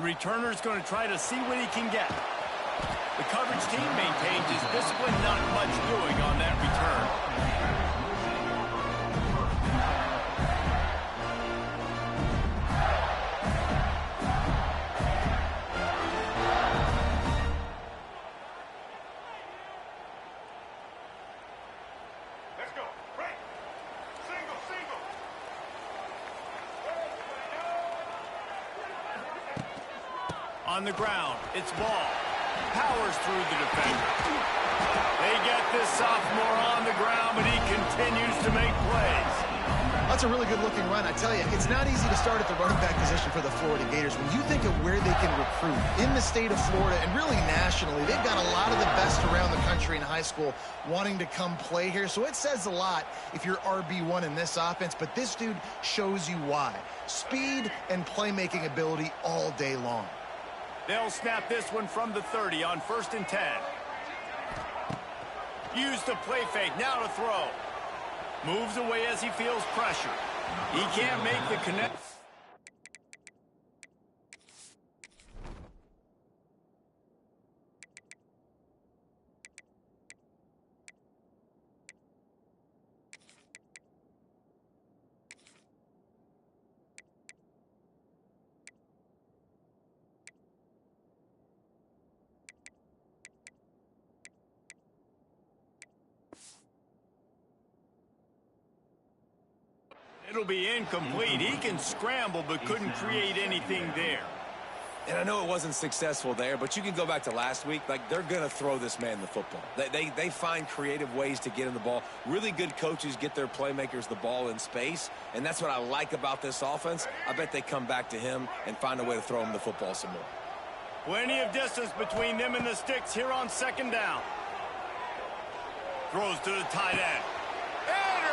The returner's going to try to see what he can get. The coverage team maintains his discipline, not much doing on that return. On the ground, it's Ball. Powers through the defender. They get this sophomore on the ground, but he continues to make plays. That's a really good-looking run. I tell you, it's not easy to start at the running back position for the Florida Gators. When you think of where they can recruit in the state of Florida and really nationally, they've got a lot of the best around the country in high school wanting to come play here. So it says a lot if you're RB1 in this offense, but this dude shows you why. Speed and playmaking ability all day long. They'll snap this one from the 30 on 1st and 10. Use the play fake, now to throw. Moves away as he feels pressure. He can't make the connect. It'll be incomplete. He can scramble, but couldn't create anything there. And I know it wasn't successful there, but you can go back to last week. Like, they're going to throw this man the football. They find creative ways to get him the ball. Really good coaches get their playmakers the ball in space, and that's what I like about this offense. I bet they come back to him and find a way to throw him the football some more. Plenty of distance between them and the sticks here on 2nd down. Throws to the tight end.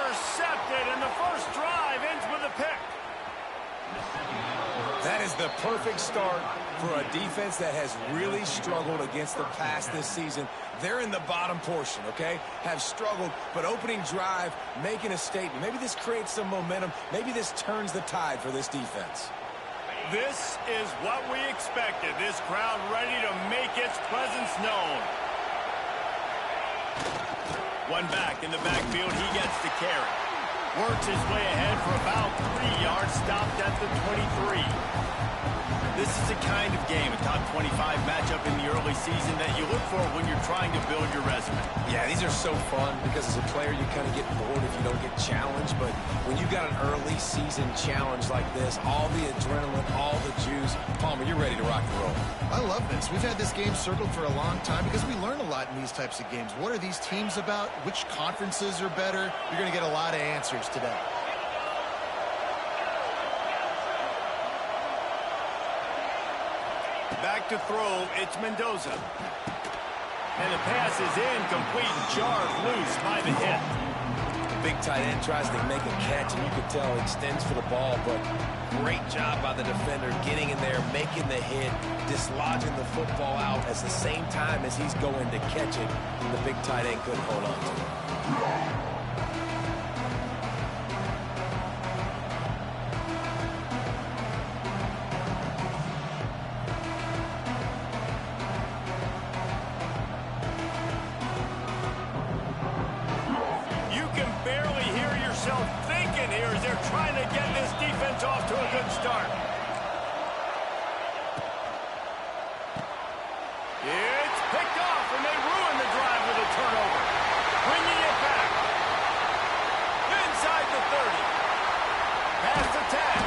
Intercepted, and the first drive ends with a pick. That is the perfect start for a defense that has really struggled against the pass this season. They're in the bottom portion, okay? Have struggled, but opening drive, making a statement. Maybe this creates some momentum. Maybe this turns the tide for this defense. This is what we expected. This crowd ready to make its presence known. One back in the backfield, he gets the carry. Works his way ahead for about 3 yards, stopped at the 23. This is the kind of game, a top 25 matchup in the early season that you look for when you're trying to build your resume. Yeah, these are so fun because as a player you kind of get bored if you don't get challenged, but when you got an early season challenge like this, all the adrenaline, all the juice, Palmer, you're ready to rock and roll. I love this. We've had this game circled for a long time because we learn a lot in these types of games. What are these teams about? Which conferences are better? You're going to get a lot of answers today. Back to throw, it's Mendoza. And the pass is incomplete, jarred loose by the hit. The big tight end tries to make a catch, and you can tell he extends for the ball, but great job by the defender getting in there, making the hit, dislodging the football out at the same time as he's going to catch it. The big tight end couldn't hold on to it. Thinking here as they're trying to get this defense off to a good start. It's picked off, and they ruin the drive with a turnover. Bringing it back. Inside the 30. Past the 10.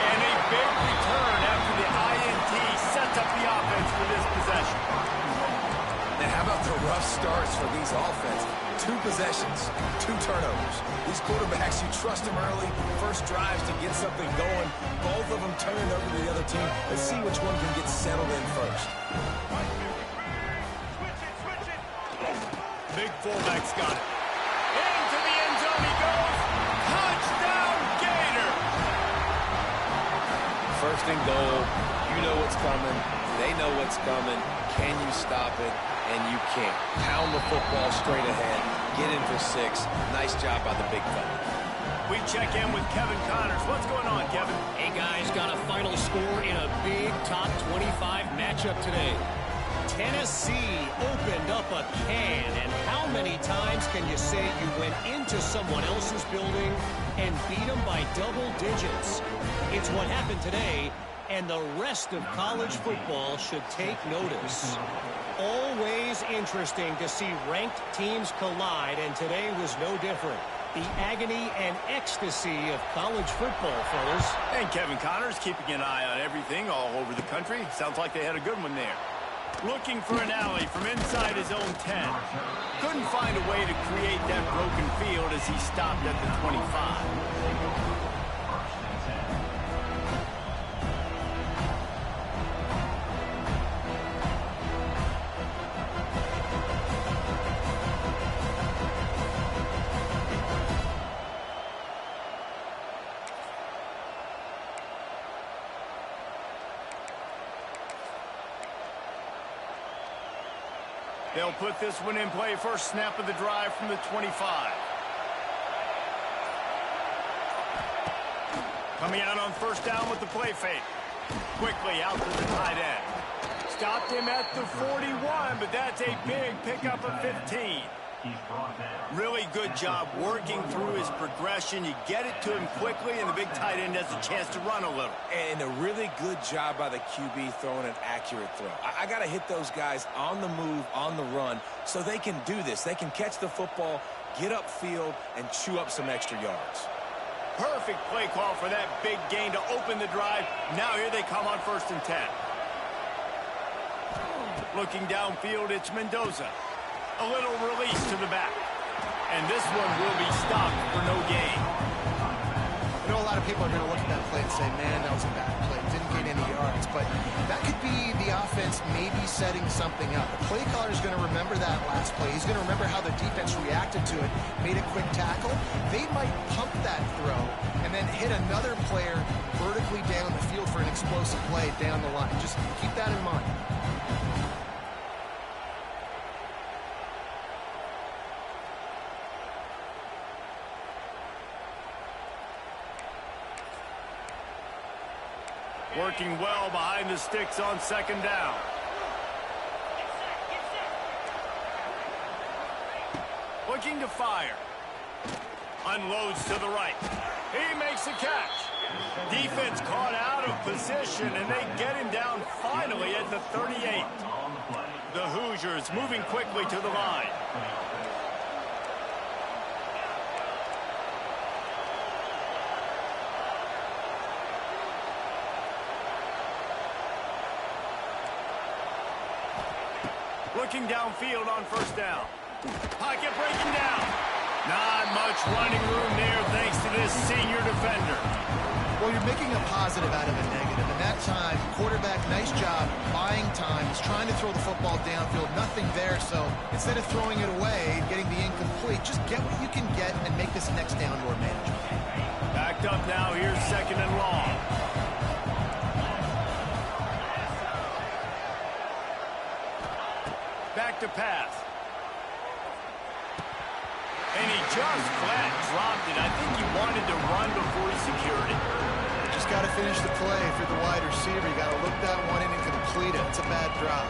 And a big return after the INT sets up the offense for this possession. And how about the rough starts for these offenses? 2 possessions, 2 turnovers. These quarterbacks, you trust them early. First drives to get something going. Both of them turned over to the other team. Let's see which one can get settled in first. Big fullback's got it. Into the end zone he goes. Touchdown, Gator! First and goal. You know what's coming. They know what's coming. Can you stop it? And you can't. Pound the football straight ahead. Get in for 6. Nice job by the big fella. We check in with Kevin Connors. What's going on, Kevin? Hey, guys, got a final score in a big top 25 matchup today. Tennessee opened up a can, and how many times can you say you went into someone else's building and beat them by double digits? It's what happened today, and the rest of college football should take notice. Always interesting to see ranked teams collide, and today was no different. The agony and ecstasy of college football, fellas. And Kevin Connors keeping an eye on everything all over the country. Sounds like they had a good one there. Looking for an alley from inside his own 10. Couldn't find a way to create that broken field as he stopped at the 25. They'll put this one in play. First snap of the drive from the 25. Coming out on first down with the play fake. Quickly out to the tight end. Stopped him at the 41, but that's a big pickup of 15. Really good job working through his progression. You get it to him quickly, and the big tight end has a chance to run a little. And a really good job by the QB throwing an accurate throw. I got to hit those guys on the move, on the run, so they can do this. They can catch the football, get upfield, and chew up some extra yards. Perfect play call for that big gain to open the drive. Now here they come on 1st and 10. Looking downfield, it's Mendoza. A little release to the back. And this one will be stopped for no gain. I know a lot of people are going to look at that play and say, man, that was a bad play. Didn't get any yards. But that could be the offense maybe setting something up. The play caller is going to remember that last play. He's going to remember how the defense reacted to it, made a quick tackle. They might pump that throw and then hit another player vertically down the field for an explosive play down the line. Just keep that in mind. Working well behind the sticks on 2nd down. Looking to fire. Unloads to the right. He makes a catch. Defense caught out of position, and they get him down finally at the 38. The Hoosiers moving quickly to the line. Looking downfield on 1st down. Pocket breaking down. Not much running room there thanks to this senior defender. Well, you're making a positive out of a negative. And that time, quarterback, nice job, buying time. He's trying to throw the football downfield. Nothing there, so instead of throwing it away, getting the incomplete, just get what you can get and make this next down more manageable. Backed up now. Here's 2nd and long. Back to pass. And he just flat dropped it. I think he wanted to run before he secured it. Just got to finish the play for the wide receiver. You got to look that one in and complete it. It's a bad drop.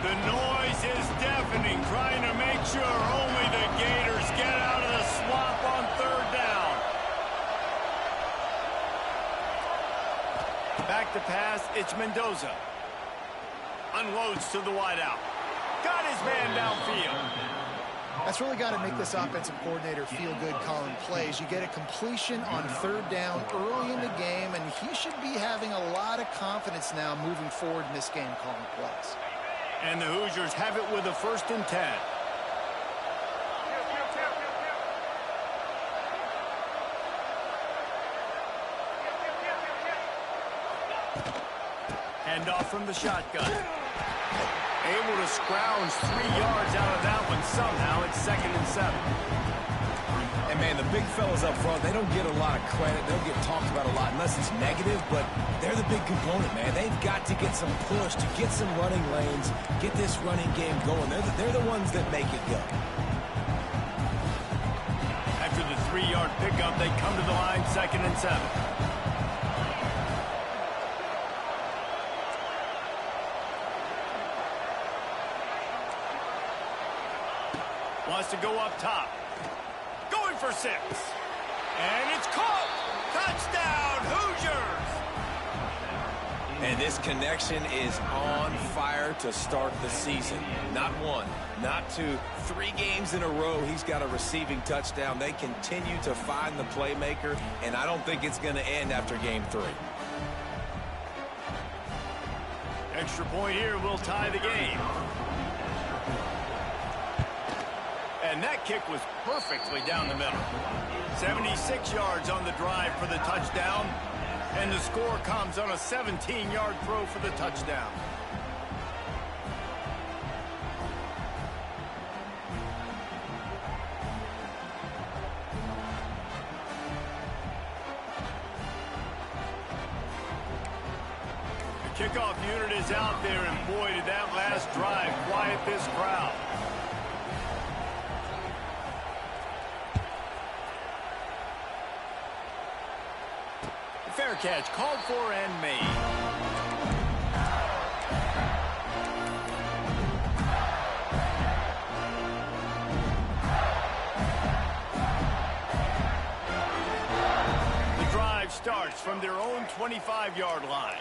The noise is deafening, trying to make sure only the Gators get out of the swamp on 3rd down. Back to pass, it's Mendoza. Unloads to the wideout. Got his man downfield. That's really got to make this offensive coordinator feel good calling plays. You get a completion on 3rd down early in the game, and he should be having a lot of confidence now moving forward in this game calling plays. And the Hoosiers have it with a 1st and 10. Hand off from the shotgun. Able to scrounge 3 yards out of that one somehow. It's 2nd and 7. And, man, the big fellas up front, they don't get a lot of credit. They don't get talked about a lot unless it's negative, but they're the big component, man. They've got to get some push, to get some running lanes, get this running game going. They're the ones that make it go. After the 3-yard pickup, they come to the line, 2nd and 7. Wants to go up top. Going for 6. And it's caught. Touchdown, Hoosiers. And this connection is on fire to start the season. Not 1, not 2, 3 games in a row he's got a receiving touchdown. They continue to find the playmaker, and I don't think it's going to end after game 3. Extra point here will tie the game. And that kick was perfectly down the middle. 76 yards on the drive for the touchdown. And the score comes on a 17-yard throw for the touchdown. The kickoff unit is out there, and boy, did that last drive quiet this crowd. Fair catch, called for and made. The drive starts from their own 25-yard line.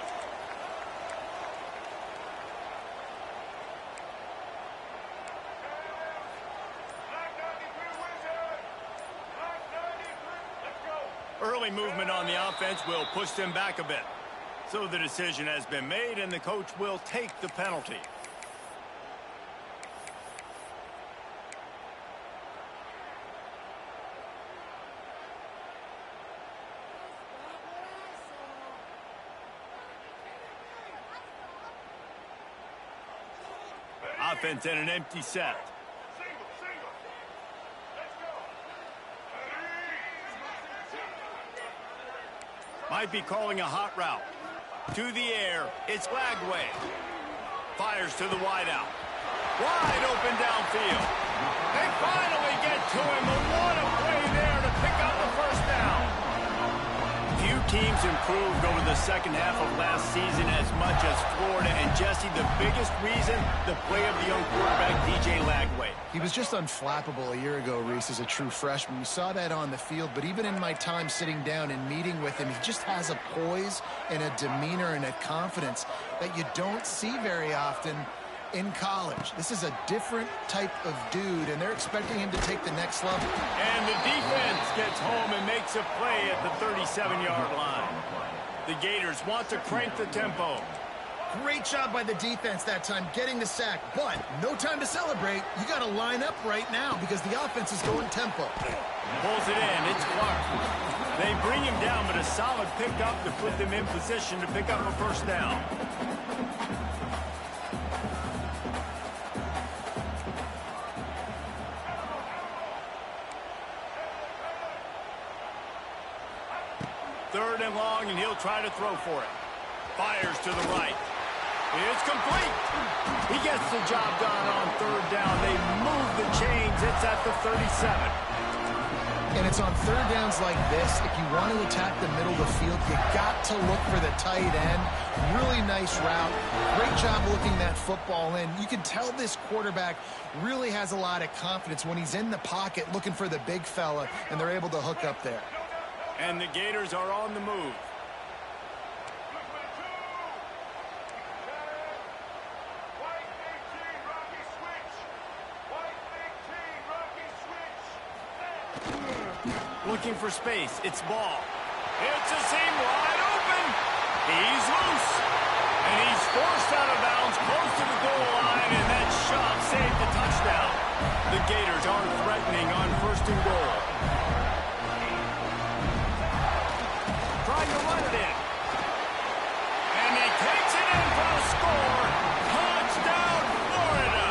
Early movement on the offense will push them back a bit. So the decision has been made, and the coach will take the penalty. Offense in an empty set. Might be calling a hot route. To the air, it's Lagway. Fires to the wideout. Wide open downfield. They finally get to him, but what a play there to pick up the first down. Few teams improved over the second half of last season as much as Florida. And Jesse, the biggest reason, the play of the young quarterback, DJ Lagway. He was just unflappable a year ago, Reese, as a true freshman. You saw that on the field, but even in my time sitting down and meeting with him, he just has a poise and a demeanor and a confidence that you don't see very often in college. This is a different type of dude, and they're expecting him to take the next level. And the defense gets home and makes a play at the 37-yard line. The Gators want to crank the tempo. Great job by the defense that time, getting the sack, but no time to celebrate. You got to line up right now because the offense is going tempo. Pulls it in. It's Clark. They bring him down, but a solid pickup to put them in position to pick up a first down. Third and long, and he'll try to throw for it. Fires to the right. It's complete. He gets the job done on third down. They move the chains. It's at the 37. And it's on third downs like this. If you want to attack the middle of the field, you got to look for the tight end. Really nice route. Great job looking that football in. You can tell this quarterback really has a lot of confidence when he's in the pocket looking for the big fella, and they're able to hook up there. And the Gators are on the move. Looking for space. It's ball. It's a seam wide open. He's loose. And he's forced out of bounds close to the goal line, and that shot saved the touchdown. The Gators are threatening on first and goal. Trying to run it in. And he takes it in for a score. Touchdown, Florida.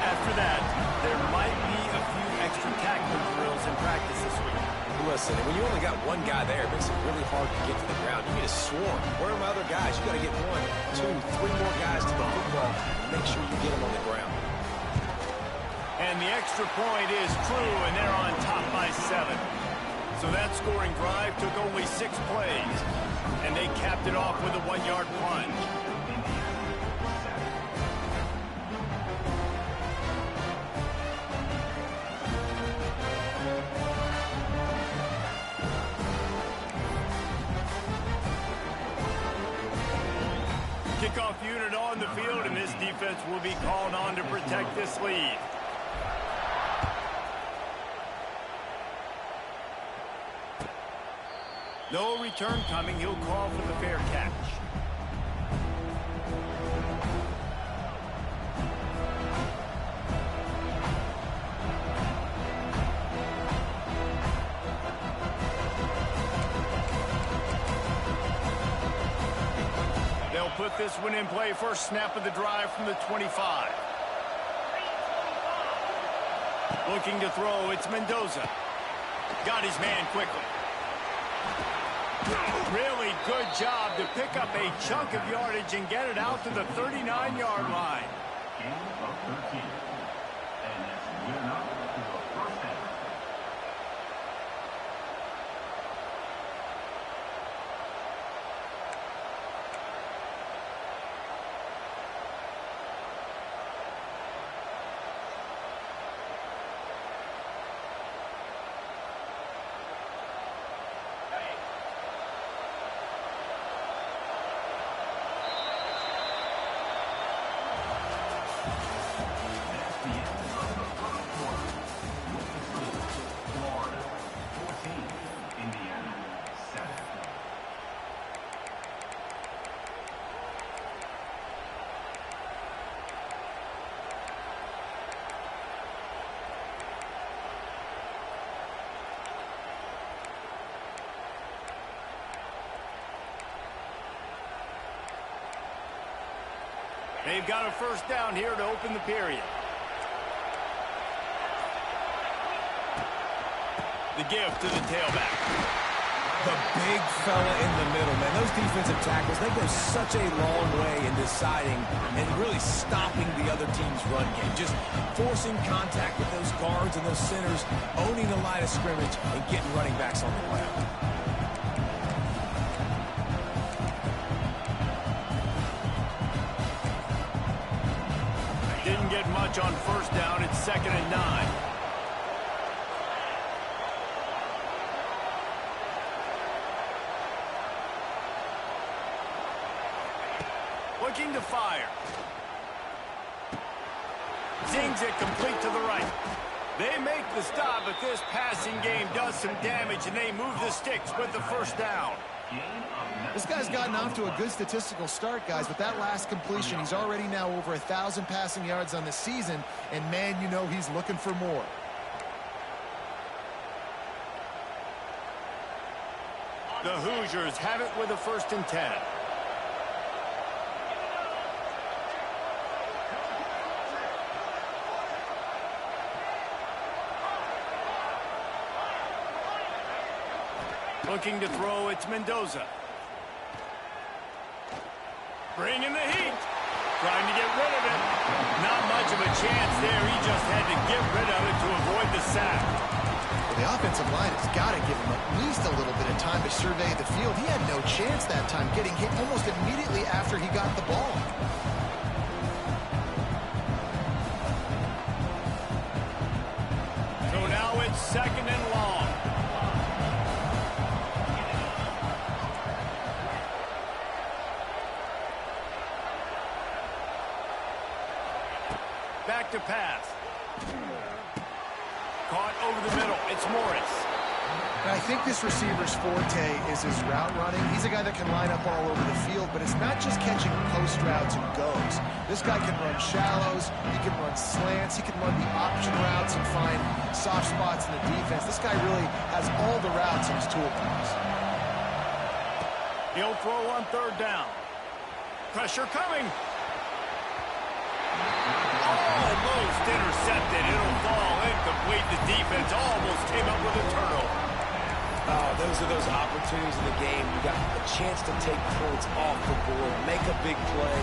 After that, there might be a few extra tackles listen, when you only got one guy there, it makes it really hard to get to the ground. You need a swarm. Where are my other guys? You got to get 1, 2, 3 more guys to the football and make sure you get them on the ground. And the extra point is true, and they're on top by 7. So that scoring drive took only 6 plays, and they capped it off with a 1-yard plunge. Kickoff unit on the field, and this defense will be called on to protect this lead. No return coming. He'll call for the fair catch. They'll put this one in play. First snap of the drive from the 25. Looking to throw. It's Mendoza. Got his man quickly. Really good job to pick up a chunk of yardage and get it out to the 39-yard line. Gain of 13. And it's good enough to the first down. They've got a first down here to open the period. The give to the tailback. The big fella in the middle, man. Those defensive tackles, they go such a long way in deciding and really stopping the other team's run game. Just forcing contact with those guards and those centers, owning the line of scrimmage, and getting running backs on the ground. Didn't get much on first down. It's 2nd and 9. Looking to fire. Zings it complete to the right. They make the stop, but this passing game does some damage, and they move the sticks with the first down. This guy's gotten off to a good statistical start, guys. With that last completion, he's already now over 1,000 passing yards on the season, and man, you know he's looking for more. The Hoosiers have it with a 1st and 10. Looking to throw, it's Mendoza. Bringing the heat. Trying to get rid of it. Not much of a chance there. He just had to get rid of it to avoid the sack. Well, the offensive line has got to give him at least a little bit of time to survey the field. He had no chance that time, getting hit almost immediately after he got the ball. So now it's 2nd and long. Back to pass. Caught over the middle. It's Morris. And I think this receiver's forte is his route running. He's a guy that can line up all over the field, but it's not just catching post routes and goes. This guy can run shallows, he can run slants, he can run the option routes and find soft spots in the defense. This guy really has all the routes in his toolbox. He'll throw on 3rd down. Pressure coming. Almost intercepted. It'll fall incomplete. The defense almost came up with a turnover. Oh, those are those opportunities in the game. You got a chance to take points off the board, make a big play,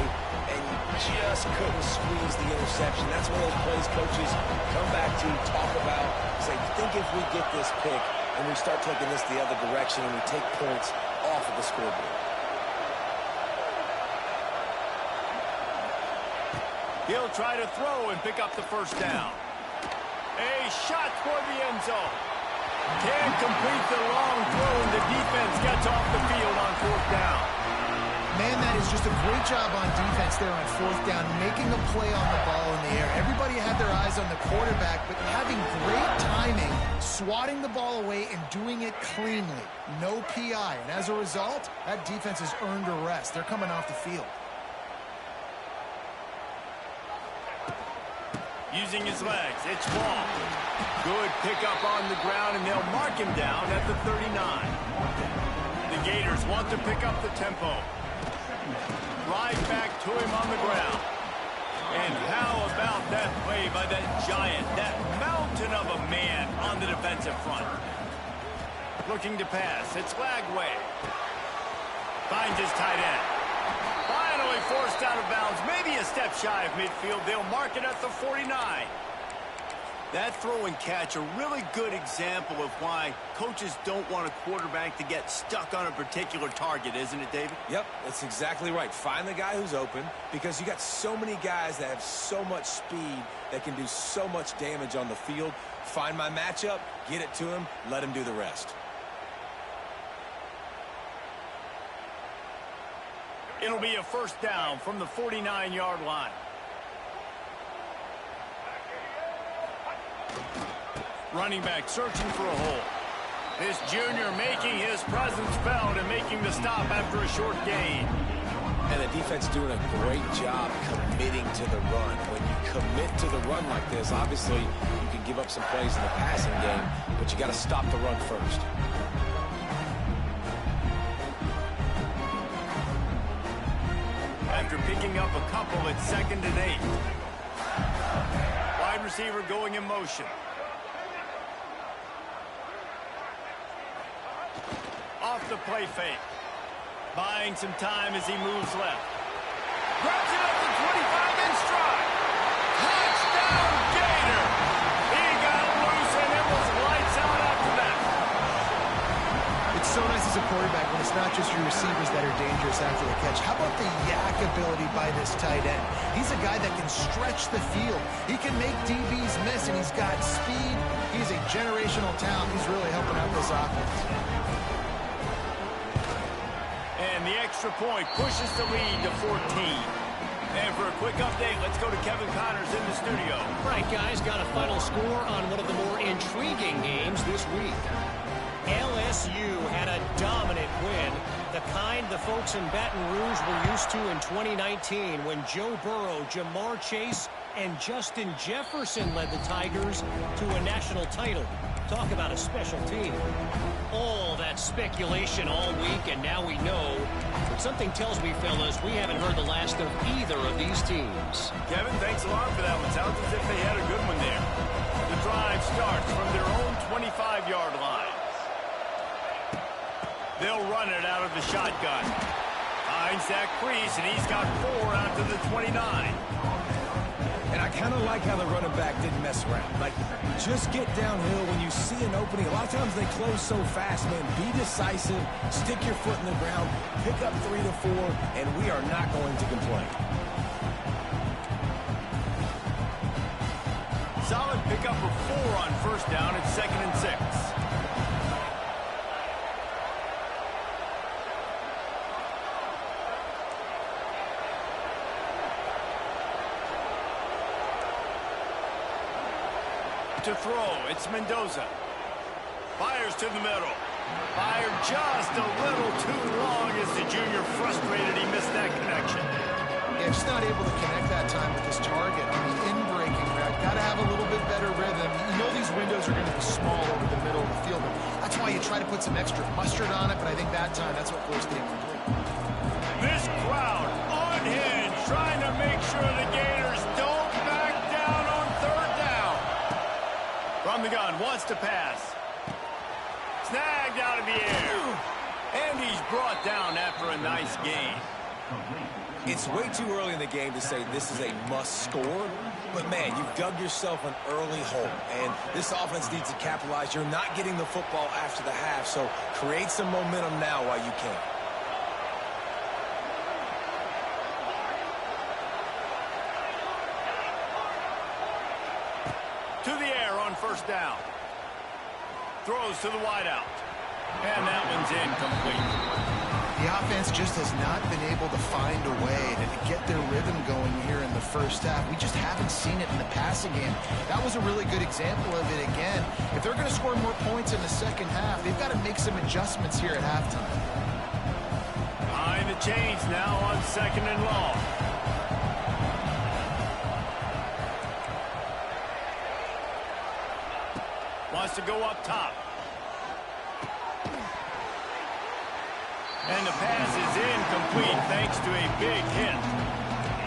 and you just couldn't squeeze the interception. That's one of those plays coaches come back to, talk about, say, think if we get this pick and we start taking this the other direction and we take points off of the scoreboard. He'll try to throw and pick up the first down. A shot toward the end zone. Can't complete the long throw, and the defense gets off the field on fourth down. Man, that is just a great job on defense there on fourth down, making a play on the ball in the air. Everybody had their eyes on the quarterback, but having great timing, swatting the ball away and doing it cleanly. No PI, and as a result, that defense has earned a rest. They're coming off the field. Using his legs, it's ball. Good pickup on the ground, and they'll mark him down at the 39. The Gators want to pick up the tempo. Right back to him on the ground. And how about that play by that giant, that mountain of a man on the defensive front. Looking to pass, it's Lagway. Finds his tight end. Finally forced out of bounds, maybe a step shy of midfield. They'll mark it at the 49. That throw and catch, a really good example of why coaches don't want a quarterback to get stuck on a particular target, isn't it, David? Yep, that's exactly right. Find the guy who's open, because you got so many guys that have so much speed that can do so much damage on the field. Find my matchup, get it to him, let him do the rest. It'll be a first down from the 49-yard line. Running back searching for a hole. This junior making his presence felt and making the stop after a short gain. And the defense doing a great job committing to the run. When you commit to the run like this, obviously you can give up some plays in the passing game, but you got to stop the run first. After picking up a couple, it's 2nd and 8. Wide receiver going in motion. Off the play fake. Buying some time as he moves left. Grabs it up to 25 in stride. Touchdown Gator! He got loose and it was lights out after that. It's so nice as a quarterback when it's not just your receivers that are dangerous after the catch. How about the yak ability by this tight end? He's a guy that can stretch the field. He can make DBs miss, and he's got speed. He's a generational talent. He's really helping out this offense. And the extra point pushes the lead to 14. And for a quick update, let's go to Kevin Connors in the studio. Right, guys, got a final score on one of the more intriguing games this week. LSU had a dominant win, the kind the folks in Baton Rouge were used to in 2019 when Joe Burrow, Jamar Chase, and Justin Jefferson led the Tigers to a national title. Talk about a special team. All that speculation all week, and now we know. But something tells me, fellas, we haven't heard the last of either of these teams. Kevin, thanks a lot for that one. Sounds as if they had a good one there. The drive starts from their own 25-yard line. They'll run it out of the shotgun. Finds that crease, and he's got 4 out to the 29. And I kind of like how the running back didn't mess around. Like, just get downhill when you see an opening. A lot of times they close so fast, man. Be decisive, stick your foot in the ground, pick up 3 to 4, and we are not going to complain. Solid pickup of 4 on first down. It's 2nd and 6. To throw, it's Mendoza. Fires to the middle. Fired just a little too long as the junior frustrated. He missed that connection. Yeah, just not able to connect that time with his target on the in-breaking route. Got to have a little bit better rhythm. You know these windows are going to be small over the middle of the field. That's why you try to put some extra mustard on it, but I think that time that's what forced the incomplete. This crowd unhinged, trying to make sure the Gators don't back down on 3rd down. From the gun, wants to pass. snagged out of the air. And he's brought down after a nice gain. It's way too early in the game to say this is a must score, but man, you've dug yourself an early hole, and this offense needs to capitalize. You're not getting the football after the half, so create some momentum now while you can. To the air on first down. Throws to the wideout. And that one's incomplete. The offense just has not been able to find a way to get their rhythm going here in the first half. We just haven't seen it in the passing game. That was a really good example of it again. If they're going to score more points in the second half, they've got to make some adjustments here at halftime. Behind the chains now on second and long. Wants to go up top. And the pass is incomplete thanks to a big hit.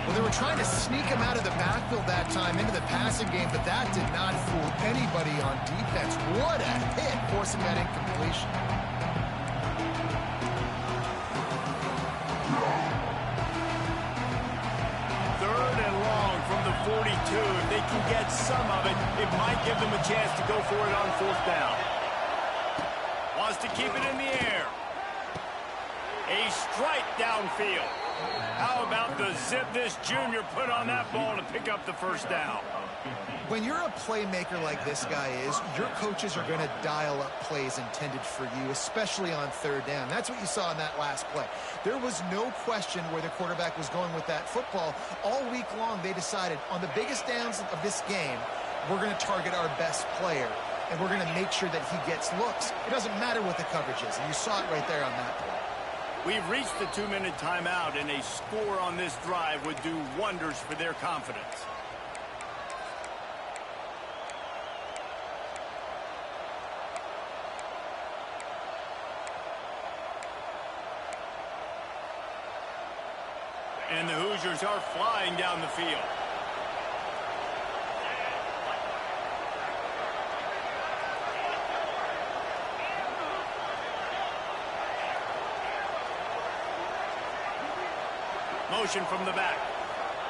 Well, they were trying to sneak him out of the backfield that time into the passing game, but that did not fool anybody on defense. What a hit, forcing that incompletion. Third and long from the 42. If they can get some of it, it might give them a chance to go for it on fourth down. Wants to keep it in the air. A strike downfield. How about the zip this junior put on that ball to pick up the first down? When you're a playmaker like this guy is, your coaches are going to dial up plays intended for you, especially on third down. That's what you saw in that last play. There was no question where the quarterback was going with that football. All week long, they decided on the biggest downs of this game, we're going to target our best player, and we're going to make sure that he gets looks. It doesn't matter what the coverage is, and you saw it right there on that play. We've reached the 2-minute timeout, and a score on this drive would do wonders for their confidence. And the Hoosiers are flying down the field. Motion from the back.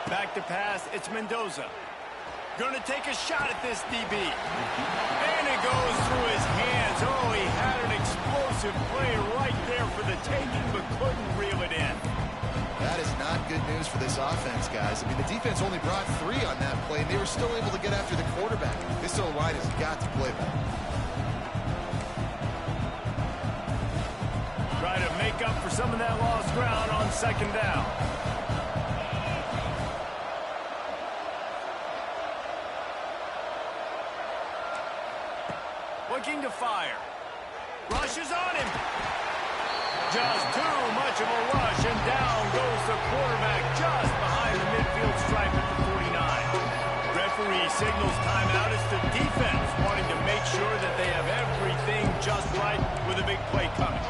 Back to pass, it's Mendoza. Gonna take a shot at this DB. And it goes through his hands. Oh, he had an explosive play right there for the taking, but couldn't reel it in. That is not good news for this offense, guys. I mean, the defense only brought 3 on that play, and they were still able to get after the quarterback. This O-line has got to play better. Try to make up for some of that lost ground on second down. Looking to fire. Rushes on him. Just too much of a rush, and down goes the quarterback just behind the midfield stripe at the 49. Referee signals timeout. It's the defense wanting to make sure that they have everything just right with a big play coming.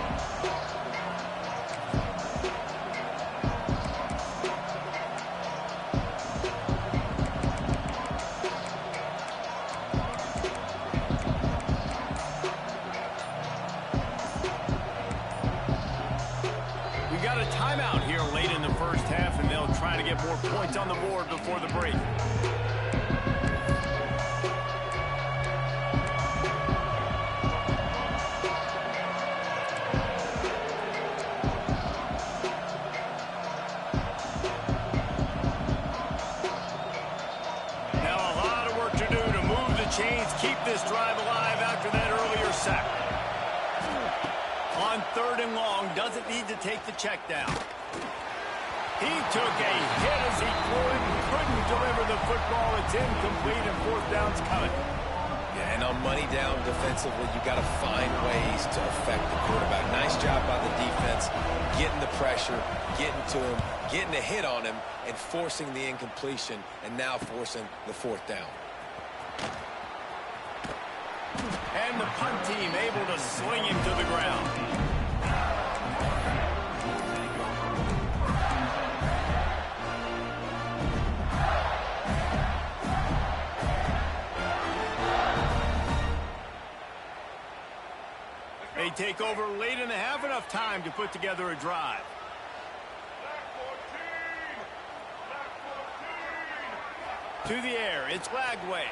Timeout here late in the first half, and they'll try to get more points on the board before the break. Now a lot of work to do to move the chains, keep this drive alive after that earlier sack. On third and long, doesn't need to take the check down. He took a hit as he threw it and couldn't deliver the football. It's incomplete, and fourth down's coming. Yeah, and on money down defensively, you got to find ways to affect the quarterback. Nice job by the defense, getting the pressure, getting to him, getting a hit on him, and forcing the incompletion, and now forcing the fourth down. And the punt team able to sling him to the ground. A take over late in the half, enough time to put together a drive. To the air, it's Lagway.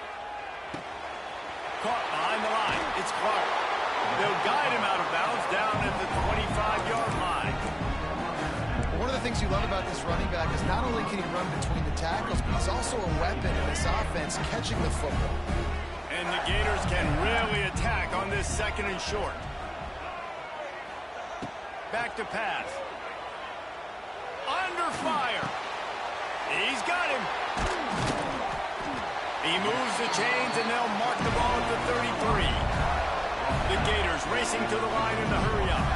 Caught behind the line, it's Clark. They'll guide him out of bounds down at the 25-yard line. One of the things you love about this running back is not only can he run between the tackles, but he's also a weapon in this offense catching the football. And the Gators can really attack on this second and short. Back to pass. Under fire. He's got him. He moves the chains, and they'll mark the ball at the 33. The Gators racing to the line in the hurry-up.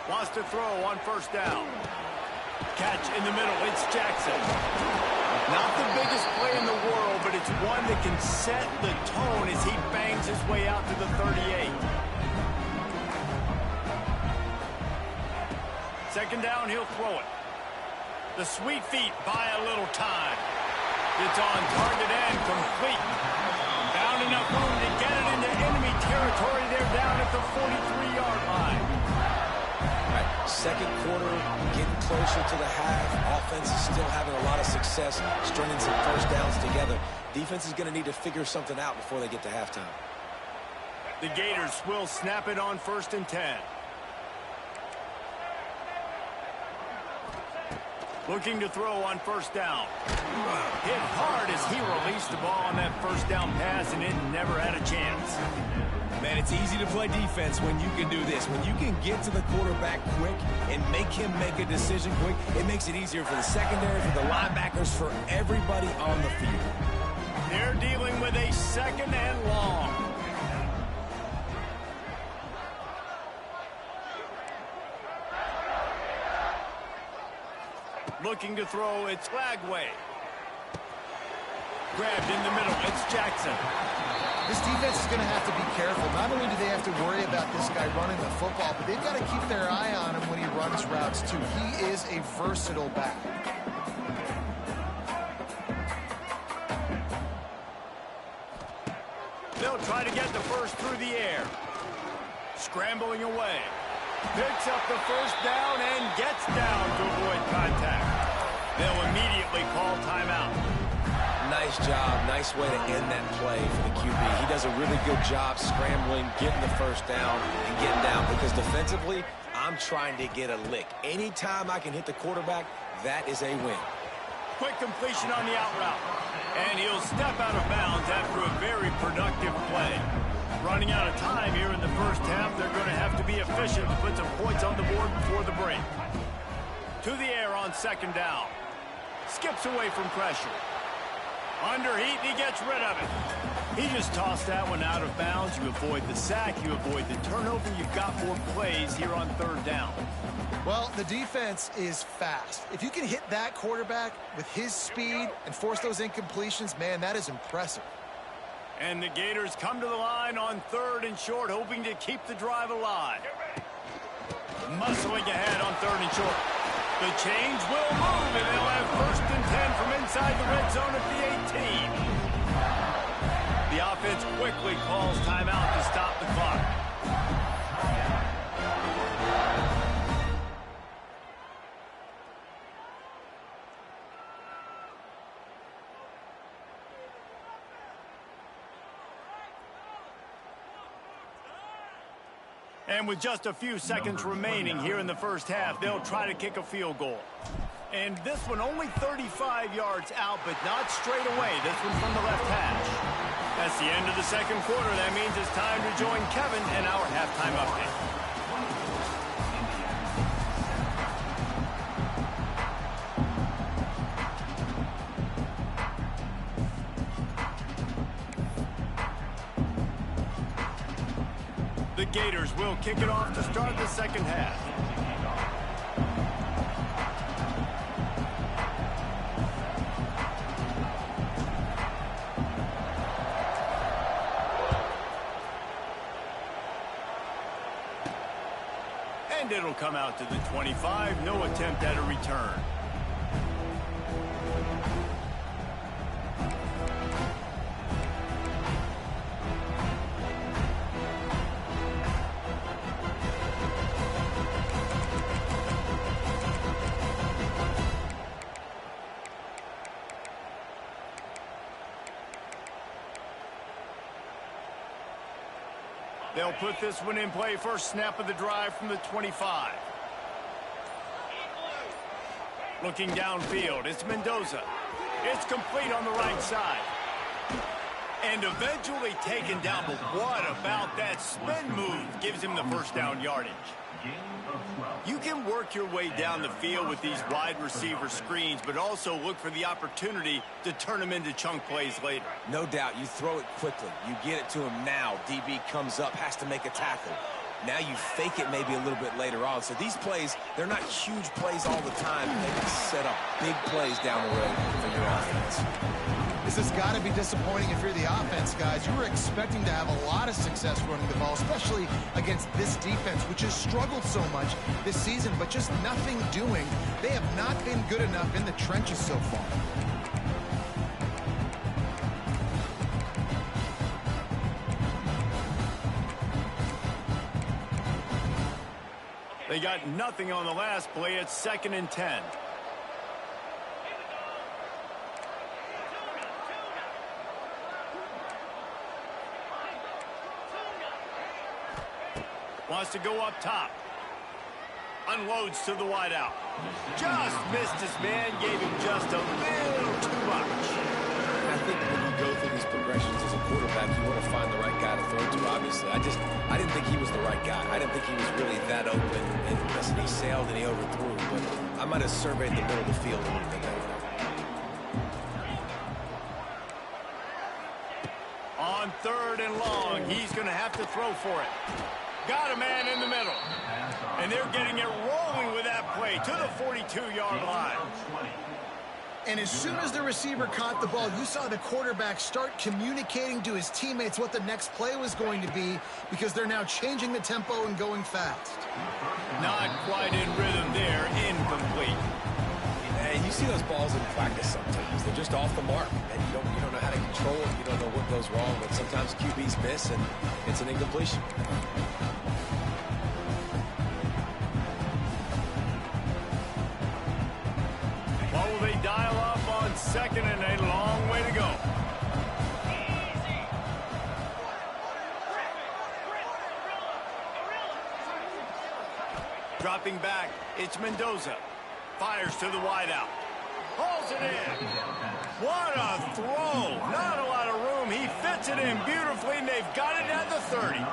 Wants to throw on first down. Catch in the middle. It's Jackson. Not the biggest play in the world, but it's one that can set the tone as he bangs his way out to the 38. Second down, he'll throw it. The sweet feet buy a little time. It's on target and complete. Found enough room to get it into enemy territory. They're down at the 43-yard line. Second quarter, getting closer to the half. Offense is still having a lot of success stringing some first downs together. Defense is going to need to figure something out before they get to halftime. The Gators will snap it on 1st and 10. Looking to throw on first down. Hit hard as he released the ball on that first down pass, and it never had a chance. Man, it's easy to play defense when you can do this. When you can get to the quarterback quick and make him make a decision quick, it makes it easier for the secondary, for the linebackers, for everybody on the field. They're dealing with a second and long. Looking to throw, it's Lagway. Grabbed in the middle, it's Jackson. This defense is going to have to be careful. Not only do they have to worry about this guy running the football, but they've got to keep their eye on him when he runs routes, too. He is a versatile back. They'll try to get the first through the air. Scrambling away. Picks up the first down and gets down to avoid contact. They'll immediately call timeout. Nice job. Nice way to end that play for the QB. He does a really good job scrambling, getting the first down, and getting down. Because defensively, I'm trying to get a lick. Anytime I can hit the quarterback, that is a win. Quick completion on the out route. And he'll step out of bounds after a very productive play. Running out of time here in the first half, they're going to have to be efficient to put some points on the board before the break. To the air on second down. Skips away from pressure. Under heat, he gets rid of it. He just tossed that one out of bounds. You avoid the sack, you avoid the turnover. You've got more plays here on third down. Well, the defense is fast. If you can hit that quarterback with his speed and force those incompletions, man, that is impressive. And the Gators come to the line on third and short, hoping to keep the drive alive. Muscling ahead on third and short. The chains will move, and they'll have 1st and 10 from inside the red zone at the 18. The offense quickly calls timeout to stop the clock. And with just a few seconds remaining here in the first half, they'll try to kick a field goal. And this one only 35 yards out, but not straight away. This one from the left hash. That's the end of the second quarter. That means it's time to join Kevin and our halftime update. The Gators will kick it off to start the second half. And it'll come out to the 25. No attempt at a return. They'll put this one in play first snap of the drive from the 25. Looking downfield, it's Mendoza. It's complete on the right side. And eventually taken down, but what about that spin move? Gives him the first down yardage. You can work your way down the field with these wide receiver screens, but also look for the opportunity to turn them into chunk plays later. No doubt, you throw it quickly. You get it to him now. DB comes up, has to make a tackle. Now you fake it maybe a little bit later on. So these plays, they're not huge plays all the time. They can set up big plays down the road for your offense. This has got to be disappointing if you're the offense, guys. You were expecting to have a lot of success running the ball, especially against this defense, which has struggled so much this season, but just nothing doing. They have not been good enough in the trenches so far. They got nothing on the last play. It's 2nd and 10. Wants to go up top. Unloads to the wideout. Just missed his man. Gave him just a little too much. I think when you go through these progressions as a quarterback, you want to find the right guy to throw to, obviously. I didn't think he was the right guy. I didn't think he was really that open. And listen, he sailed and he overthrew. But I might have surveyed the middle of the field a little bit better. On 3rd and long, he's going to have to throw for it. Got a man in the middle. And they're getting it rolling with that play to the 42-yard line. And as soon as the receiver caught the ball, you saw the quarterback start communicating to his teammates what the next play was going to be, because they're now changing the tempo and going fast. Not quite in rhythm there. Incomplete. And you see those balls in practice sometimes. They're just off the mark. And you don't know how to control it. You don't know what goes wrong. But sometimes QBs miss, and it's an incompletion. What will they dial up on 2nd and a long way to go? Dropping back, it's Mendoza. Fires to the wideout. Hauls it in. What a throw. Not a lot of room. He fits it in beautifully, and they've got it at the 30.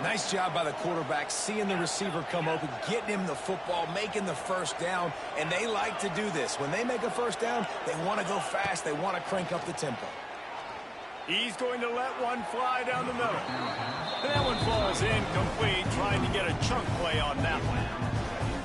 Nice job by the quarterback, seeing the receiver come open, getting him the football, making the first down, and they like to do this. When they make a first down, they want to go fast. They want to crank up the tempo. He's going to let one fly down the middle. And that one falls incomplete, trying to get a chunk play on that one.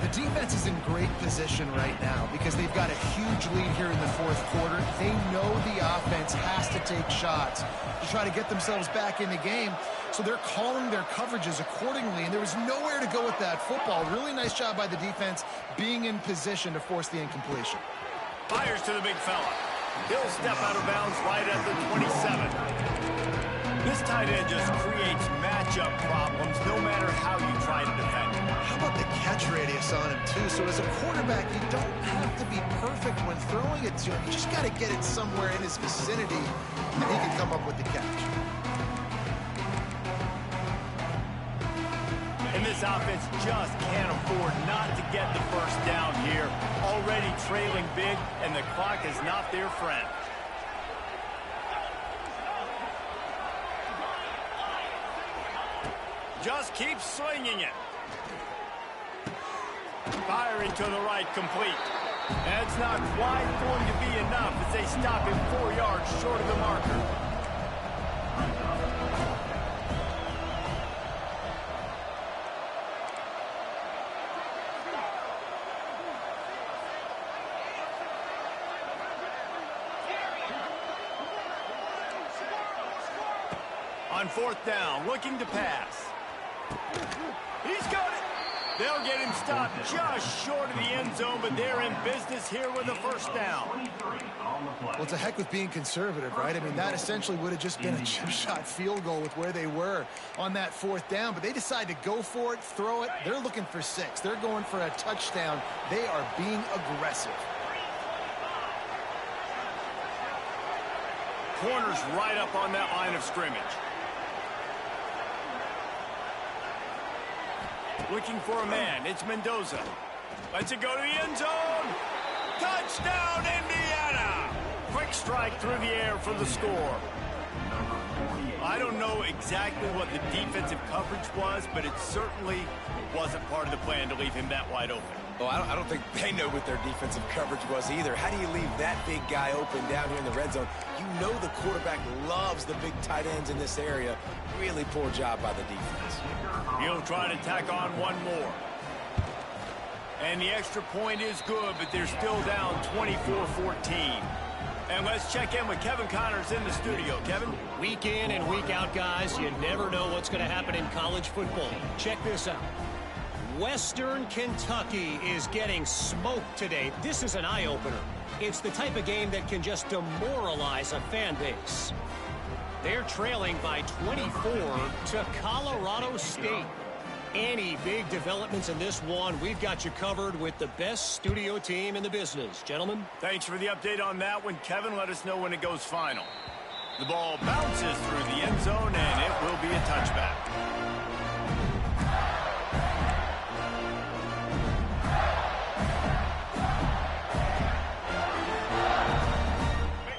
The defense is in great position right now because they've got a huge lead here in the 4th quarter. They know the offense has to take shots to try to get themselves back in the game. So they're calling their coverages accordingly, and there was nowhere to go with that football. Really nice job by the defense being in position to force the incompletion. Fires to the big fella. He'll step out of bounds right at the 27. This tight end just creates matchup problems no matter how you try to defend him. How about the catch radius on him, too? So as a quarterback, you don't have to be perfect when throwing it to him. You just got to get it somewhere in his vicinity, and he can come up with the catch. And this offense just can't afford not to get the first down here. Already trailing big, and the clock is not their friend. Just keep slinging it. Firing to the right, complete. That's not quite going to be enough as they stop him 4 yards short of the marker. On 4th down, looking to pass. He's got it. They'll get him stopped just short of the end zone, but they're in business here with a first down. Well, it's a heck with being conservative, right? I mean, that essentially would have just been a chip shot field goal with where they were on that 4th down, but they decide to go for it, throw it. They're looking for 6. They're going for a touchdown. They are being aggressive. Corners right up on that line of scrimmage. Looking for a man. It's Mendoza. Lets it go to the end zone. Touchdown, Indiana! Quick strike through the air for the score. I don't know exactly what the defensive coverage was, but it certainly wasn't part of the plan to leave him that wide open. Well, I don't think they know what their defensive coverage was either. How do you leave that big guy open down here in the red zone? You know the quarterback loves the big tight ends in this area. Really poor job by the defense. He'll try to tack on one more. And the extra point is good, but they're still down 24-14. And let's check in with Kevin Connors in the studio. Kevin? Week in and week out, guys, you never know what's going to happen in college football. Check this out. Western Kentucky is getting smoked today. This is an eye-opener. It's the type of game that can just demoralize a fan base. They're trailing by 24 to Colorado State. Any big developments in this one, we've got you covered with the best studio team in the business. Gentlemen. Thanks for the update on that one, Kevin. Let us know when it goes final. The ball bounces through the end zone, and it will be a touchback.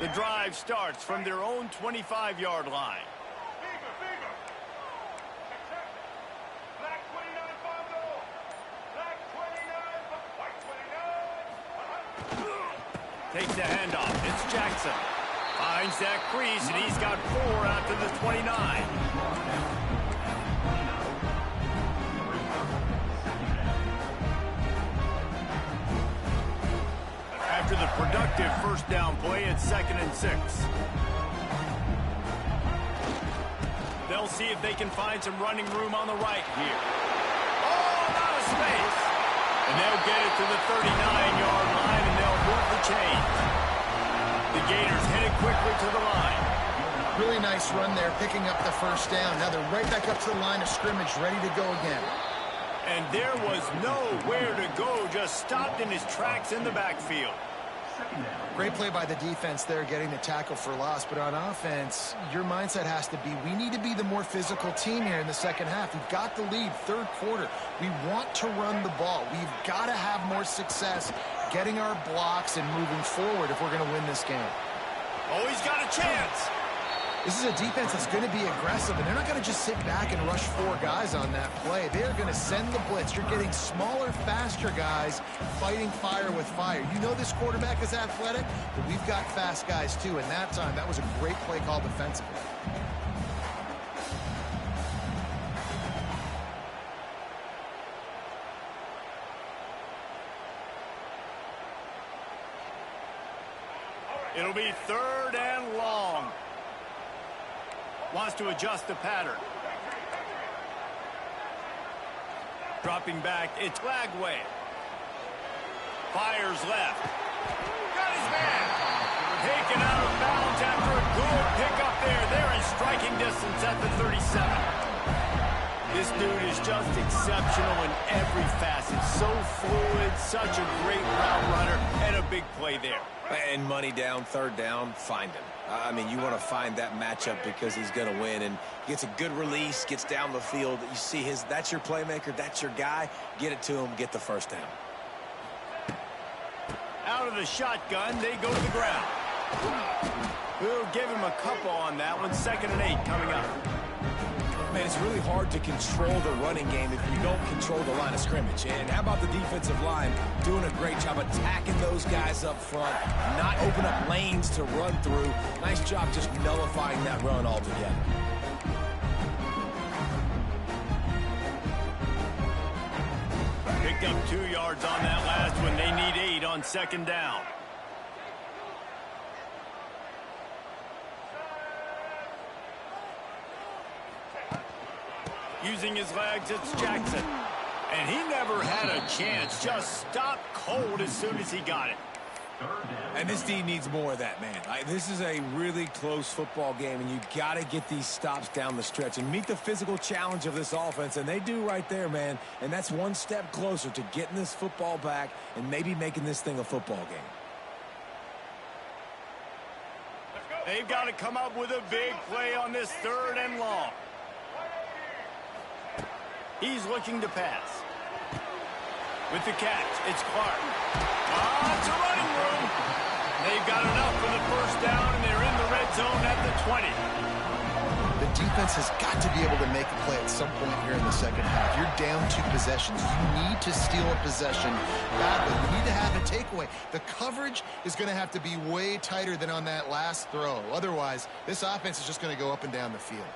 The drive starts from their own 25-yard line. Takes the handoff. It's Jackson. Finds that crease, and he's got 4 out to the 29. After the productive first down play, it's 2nd and 6. They'll see if they can find some running room on the right here. Oh, out of space. And they'll get it to the 39-yard line, and they'll move the chains. The Gators hit it quickly to the line. Really nice run there, picking up the first down. Now they're right back up to the line of scrimmage, ready to go again. And there was nowhere to go, just stopped in his tracks in the backfield. Great play by the defense there, getting the tackle for loss. But on offense, your mindset has to be, we need to be the more physical team here in the second half. We've got the lead, third quarter. We want to run the ball. We've got to have more success getting our blocks and moving forward if we're going to win this game. Oh, he's got a chance. This is a defense that's going to be aggressive, and they're not going to just sit back and rush 4 guys on that play. They're going to send the blitz. You're getting smaller, faster guys fighting fire with fire. You know this quarterback is athletic, but we've got fast guys too. And that time, that was a great play call defensively. It'll be 3rd and long. Wants to adjust the pattern. Dropping back, it's Lagway. Fires left. Got his man. Taken out of bounds after a good pickup there. They're in striking distance at the 37. This dude is just exceptional in every facet. So fluid, such a great route runner, and a big play there. And money down, 3rd down, find him. I mean, you want to find that matchup because he's going to win, and gets a good release, gets down the field. You see that's your playmaker, that's your guy. Get it to him, get the first down. Out of the shotgun, they go to the ground. We'll give him a couple on that one. 2nd and 8 coming up. Man, it's really hard to control the running game if you don't control the line of scrimmage. And how about the defensive line doing a great job attacking those guys up front, not open up lanes to run through. Nice job just nullifying that run altogether. Picked up 2 yards on that last one. They need 8 on 2nd down. Using his legs, it's Jackson. And he never had a chance. Just stopped cold as soon as he got it. And this team needs more of that, man. This is a really close football game, and you got to get these stops down the stretch and meet the physical challenge of this offense, and they do right there, man. And that's one step closer to getting this football back and maybe making this thing a football game. They've got to come up with a big play on this 3rd and long. He's looking to pass. With the catch, it's Clark. It's a running room. They've got enough for the first down, and they're in the red zone at the 20. The defense has got to be able to make a play at some point here in the second half. You're down 2 possessions. You need to steal a possession badly. You need to have a takeaway. The coverage is going to have to be way tighter than on that last throw. Otherwise, this offense is just going to go up and down the field.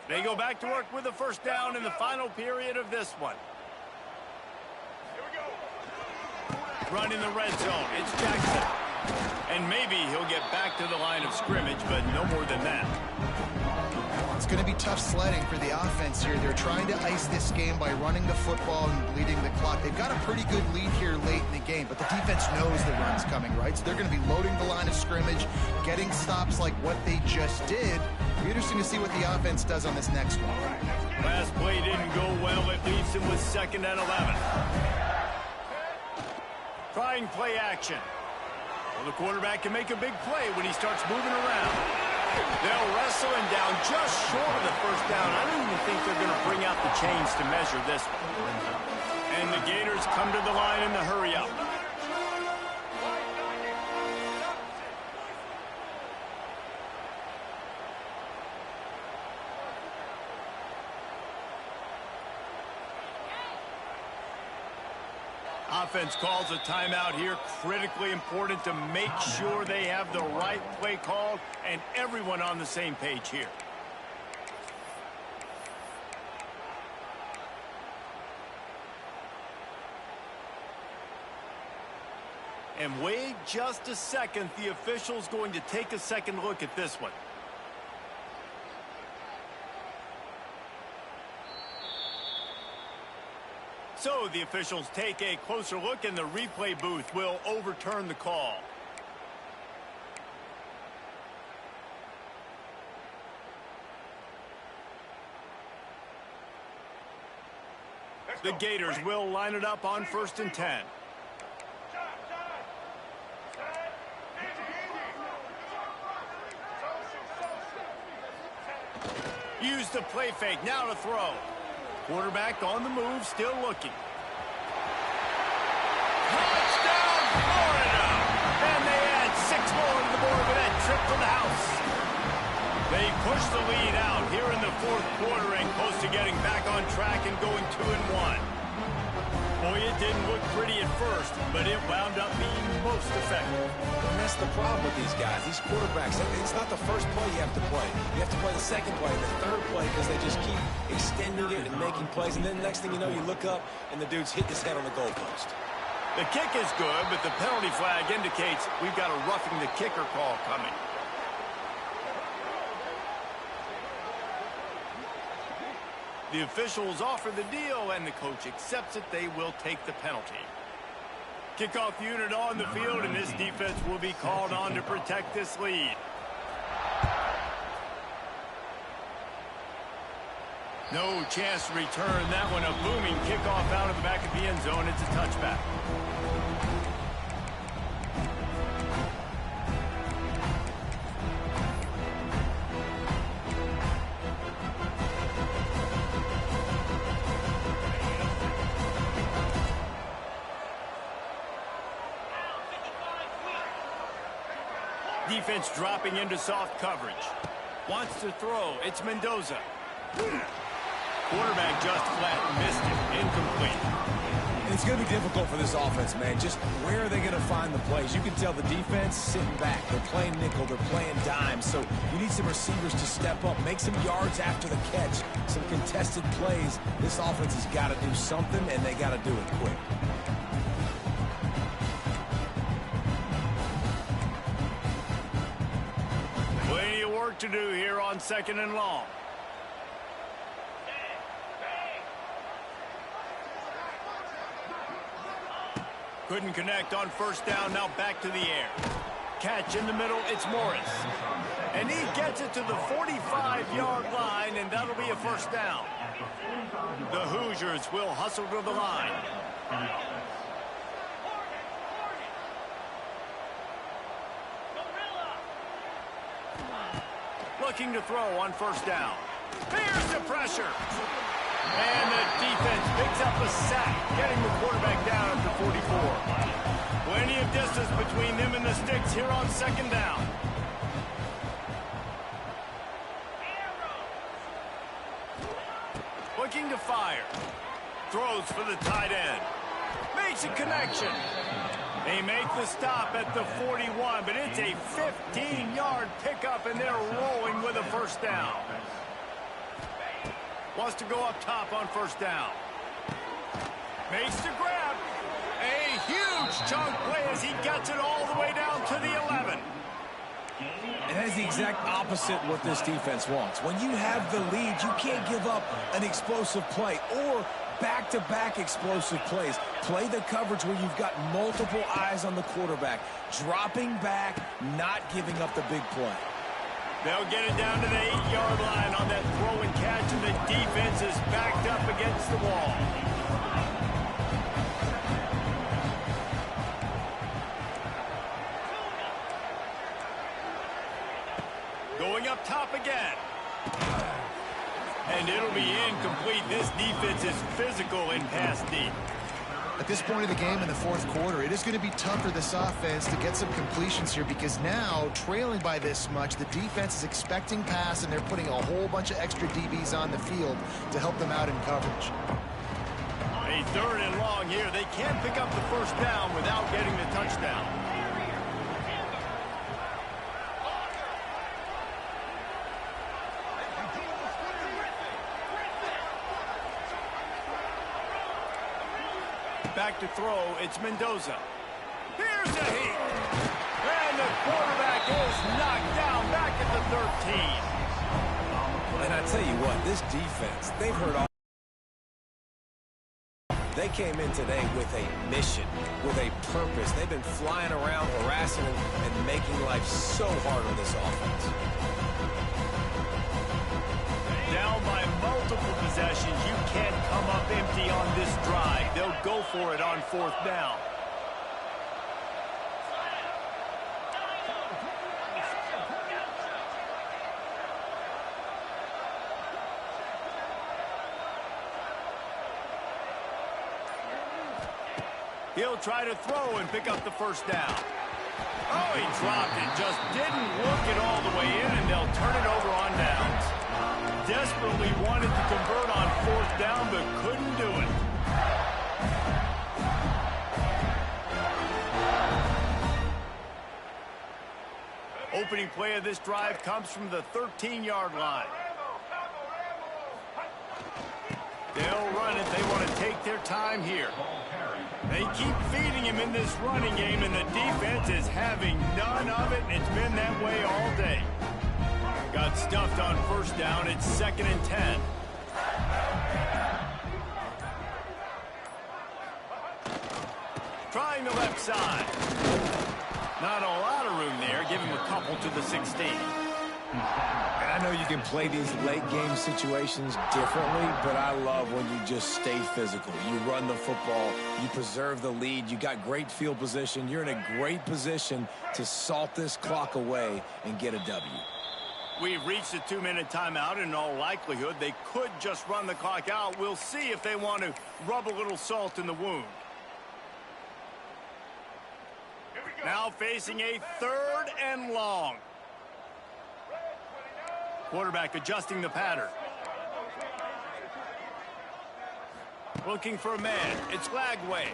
They go back to work with the first down in the final period of this one. Here we go. Run in the red zone. It's Jackson. And maybe he'll get back to the line of scrimmage, but no more than that. It's going to be tough sledding for the offense here. They're trying to ice this game by running the football and bleeding the clock. They've got a pretty good lead here late in the game, but the defense knows the run's coming, right? So they're going to be loading the line of scrimmage, getting stops like what they just did. It'll be interesting to see what the offense does on this next one. Last play didn't go well. It leaves him with 2nd and 11. Trying play action. Well, the quarterback can make a big play when he starts moving around. They'll wrestle him down just short of the first down. I don't even think they're going to bring out the chains to measure this one. And the Gators come to the line in the hurry up. Offense calls a timeout here. Critically important to make sure they have the right play called and everyone on the same page here. And wait just a second. The official's going to take a second look at this one. So the officials take a closer look, and the replay booth will overturn the call. The Gators will line it up on 1st and 10. Use the play fake, now to throw. Quarterback on the move, still looking. Touchdown, Florida! And they add 6 more to the board with that trip for the house. They push the lead out here in the 4th quarter and close to getting back on track and going 2-1. Boy, it didn't look pretty at first, but it wound up being most effective. And that's the problem with these guys, these quarterbacks. It's not the first play you have to play. You have to play the second play, the third play, because they just keep extending it and making plays. And then next thing you know, you look up, and the dude's hitting his head on the goalpost. The kick is good, but the penalty flag indicates we've got a roughing the kicker call coming. The officials offer the deal, and the coach accepts it. They will take the penalty. Kickoff unit on the field, and this defense will be called on to protect this lead. No chance to return that one. A booming kickoff out of the back of the end zone. It's a touchback. Defense dropping into soft coverage. Wants to throw. It's Mendoza. Quarterback just flat missed it. Incomplete. And it's going to be difficult for this offense, man. Just where are they going to find the plays? You can tell the defense sitting back. They're playing nickel. They're playing dime. So you need some receivers to step up, make some yards after the catch, some contested plays. This offense has got to do something, and they got to do it quick. to do here on 2nd and long. Couldn't connect on 1st down. Now back to the air. Catch in the middle. It's Morris. And he gets it to the 45-yard line, and that'll be a 1st down. The Hoosiers will hustle to the line. Looking to throw on 1st down. Here's the pressure. And the defense picks up a sack, getting the quarterback down at the 44. Plenty of distance between them and the sticks here on 2nd down. Looking to fire. Throws for the tight end. Makes a connection. They make the stop at the 41, but it's a 15-yard pickup, and they're rolling with a 1st down. Wants to go up top on 1st down. Makes the grab. A huge chunk play as he gets it all the way down to the 11. And that is the exact opposite what this defense wants. When you have the lead, you can't give up an explosive play or back-to-back explosive plays. Play the coverage where you've got multiple eyes on the quarterback. Dropping back, not giving up the big play. They'll get it down to the 8-yard line on that throw and catch, and the defense is backed up against the wall. Going up top again. And it'll be incomplete. This defense is physical in pass deep. At this point of the game in the 4th quarter, it is going to be tough for this offense to get some completions here because now, trailing by this much, the defense is expecting pass, and they're putting a whole bunch of extra DBs on the field to help them out in coverage. A 3rd and long here. They can't pick up the 1st down without getting the touchdown. Back to throw, it's Mendoza. Here's the heat. And the quarterback is knocked down back at the 13. And I tell you what, this defense, they've heard all. They came in today with a mission, with a purpose. They've been flying around, harassing and making life so hard on this offense. Down by multiple possessions, you can't come up empty on this drive. They'll go for it on 4th down. He'll try to throw and pick up the 1st down. Oh, he dropped it. Just didn't look it all the way in, and they'll turn it over on downs. Desperately wanted to convert on 4th down, but couldn't do it. Opening play of this drive comes from the 13-yard line. They'll run it. They want to take their time here. They keep feeding him in this running game, and the defense is having none of it, and it's been that way all day. Got stuffed on 1st down. It's 2nd and 10. Trying the left side. Not a lot of room there. Give him a couple to the 16. And I know you can play these late game situations differently, but I love when you just stay physical. You run the football, you preserve the lead, you got great field position, you're in a great position to salt this clock away and get a W. We've reached a 2-minute timeout. In all likelihood, they could just run the clock out. We'll see if they want to rub a little salt in the wound. Now facing a 3rd and long. Quarterback adjusting the pattern. Looking for a man. It's Lagway.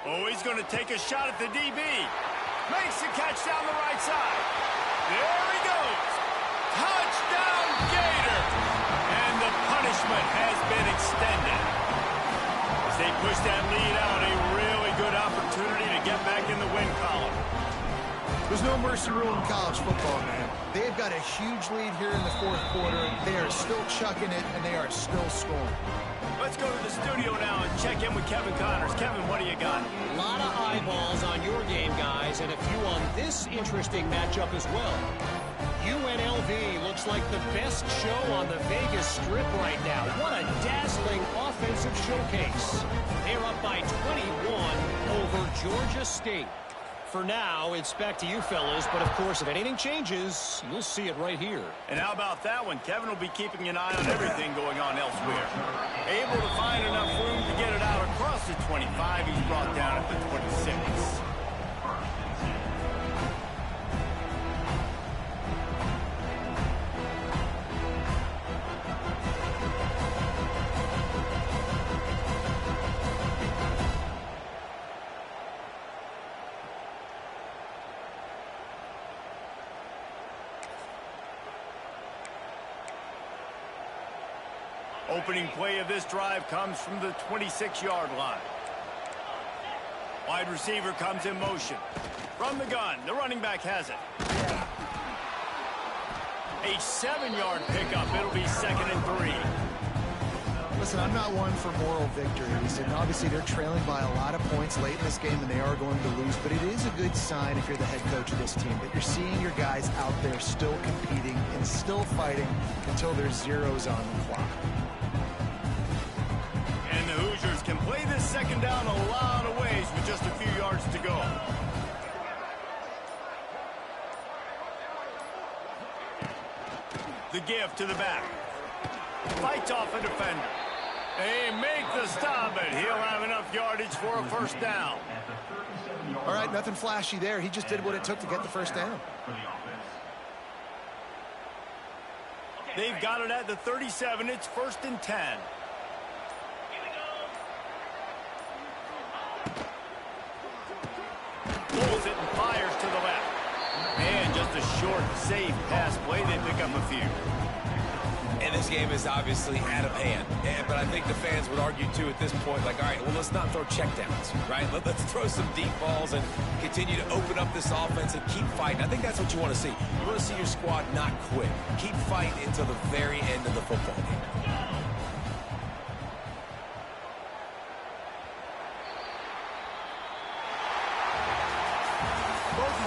Oh, he's going to take a shot at the DB. Makes the catch down the right side. There he goes. Touchdown, Gator. And the punishment has been extended. As they push that lead out, a really good opportunity to get back in the win column. There's no mercy rule in college football, man. They've got a huge lead here in the fourth quarter. They are still chucking it, and they are still scoring. Let's go to the studio now and check in with Kevin Connors. Kevin, what do you got? A lot of eyeballs on your game, guys, and a few on this interesting matchup as well. UNLV looks like the best show on the Vegas Strip right now. What a dazzling offensive showcase. They're up by 21 over Georgia State. For now, it's back to you fellas, but of course, if anything changes, you'll see it right here. And how about that one? Kevin will be keeping an eye on everything going on elsewhere. Able to find enough room to get it out across the 25. He's brought down at the 26. Opening play of this drive comes from the 26-yard line. Wide receiver comes in motion. From the gun, the running back has it. A 7-yard pickup. It'll be 2nd and 3. Listen, I'm not one for moral victories, and obviously they're trailing by a lot of points late in this game, and they are going to lose, but it is a good sign if you're the head coach of this team that you're seeing your guys out there still competing and still fighting until there's zeros on the clock. And the Hoosiers can play this second down a lot of ways with just a few yards to go. The give to the back. Fights off a defender. They make the stop, but he'll have enough yardage for a first down. All right, nothing flashy there. He just did what it took to get the first down. They've got it at the 37. It's 1st and 10. Pulls it and fires to the left. And just a short, safe pass play. They pick up a few. And this game is obviously out of hand. But I think the fans would argue, too, at this point, like, all right, well, let's not throw checkdowns, right? Let's throw some deep balls and continue to open up this offense and keep fighting. I think that's what you want to see. You want to see your squad not quit. Keep fighting until the very end of the football game.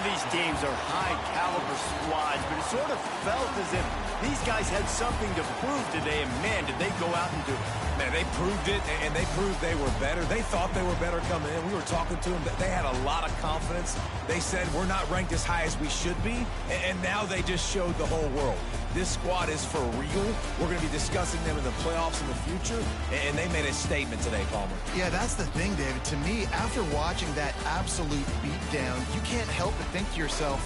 These teams are high-caliber squads, but it sort of felt as if these guys had something to prove today, and, man, did they go out and do it. Man, they proved it, and they proved they were better. They thought they were better coming in. We were talking to them. They had a lot of confidence. They said, we're not ranked as high as we should be, and now they just showed the whole world. This squad is for real. We're going to be discussing them in the playoffs in the future, and they made a statement today, Palmer. Yeah, that's the thing, David. To me, after watching that absolute beatdown, you can't help but think to yourself,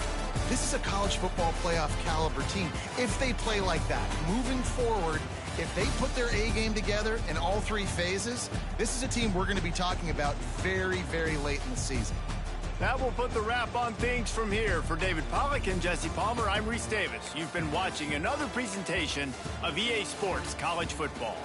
this is a college football playoff caliber team. If they play like that, moving forward, if they put their A game together in all three phases, this is a team we're going to be talking about very, very late in the season. That will put the wrap on things from here. For David Pollack and Jesse Palmer, I'm Reese Davis. You've been watching another presentation of EA Sports College Football.